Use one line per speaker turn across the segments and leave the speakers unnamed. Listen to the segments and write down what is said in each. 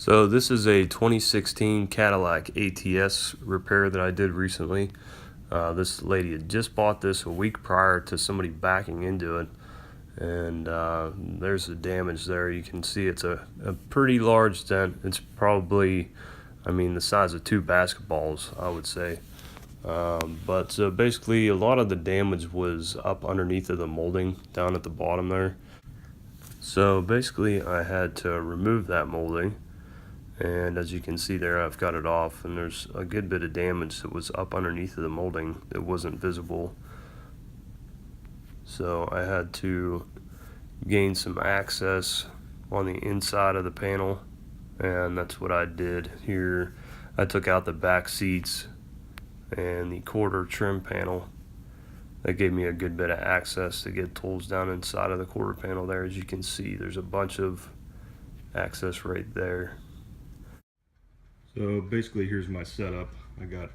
So this is a 2016 Cadillac ATS repair that I did recently. This lady had just bought this a week prior to somebody backing into it, and there's the damage there. You can see it's a pretty large dent. It's probably, the size of two basketballs, I would say. But basically a lot of the damage was up underneath of the molding down at the bottom there. So basically I had to remove that molding. And as you can see there, I've got it off, and there's a good bit of damage that was up underneath of the molding that wasn't visible. So I had to gain some access on the inside of the panel, and that's what I did here. I took out the back seats and the quarter trim panel. That gave me a good bit of access to get tools down inside of the quarter panel there. As you can see, there's a bunch of access right there. So basically here's my setup. I got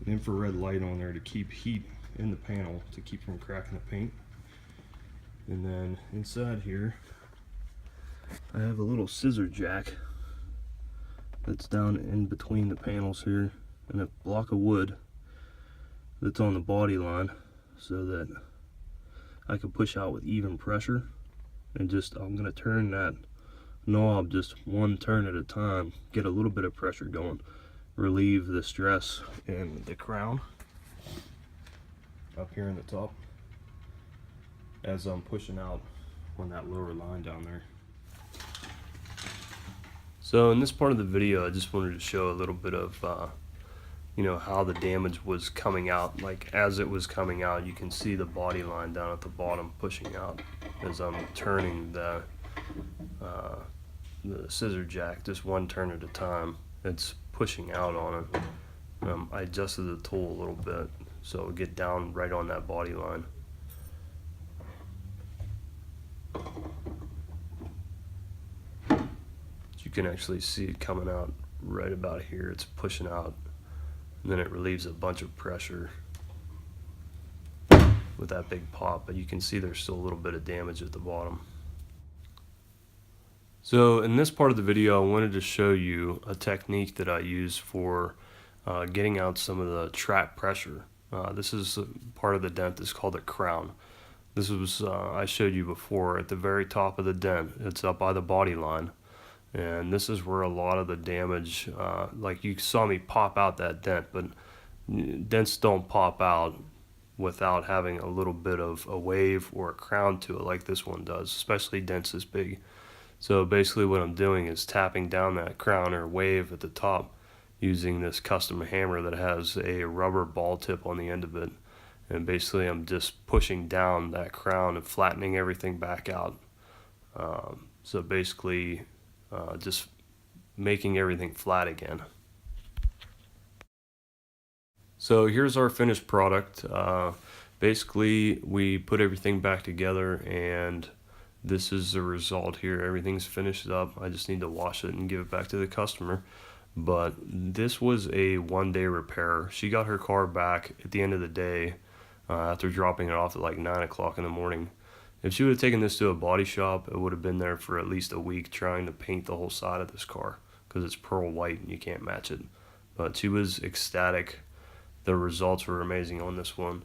an infrared light on there to keep heat in the panel to keep from cracking the paint. And then inside here I have a little scissor jack that's down in between the panels here, and a block of wood that's on the body line so that I can push out with even pressure. And I'm going to turn that knob just one turn at a time, get a little bit of pressure going, relieve the stress in the crown up here in the top as I'm pushing out on that lower line down there. So in this part of the video I just wanted to show a little bit of how the damage was coming out. Like as it was coming out, you can see the body line down at the bottom pushing out as I'm turning the scissor jack just one turn at a time. It's pushing out on it. I adjusted the tool a little bit so it would get down right on that body line. You can actually see it coming out right about here. It's pushing out, and then it relieves a bunch of pressure with that big pop, but you can see there's still a little bit of damage at the bottom. So in this part of the video I wanted to show you a technique that I use for getting out some of the trap pressure. This is part of the dent that's called a crown. This was, I showed you before, at the very top of the dent. It's up by the body line, and this is where a lot of the damage, like you saw me pop out that dent, but dents don't pop out without having a little bit of a wave or a crown to it like this one does, especially dents this big. So basically what I'm doing is tapping down that crown or wave at the top using this custom hammer that has a rubber ball tip on the end of it. And basically I'm just pushing down that crown and flattening everything back out. So basically just making everything flat again. So here's our finished product. Basically we put everything back together, and this is the result here. Everything's finished up. I just need to wash it and give it back to the customer. But this was a one-day repair. She got her car back at the end of the day after dropping it off at like 9 o'clock in the morning. If she would have taken this to a body shop, it would have been there for at least a week trying to paint the whole side of this car because it's pearl white and you can't match it. But she was ecstatic. The results were amazing on this one.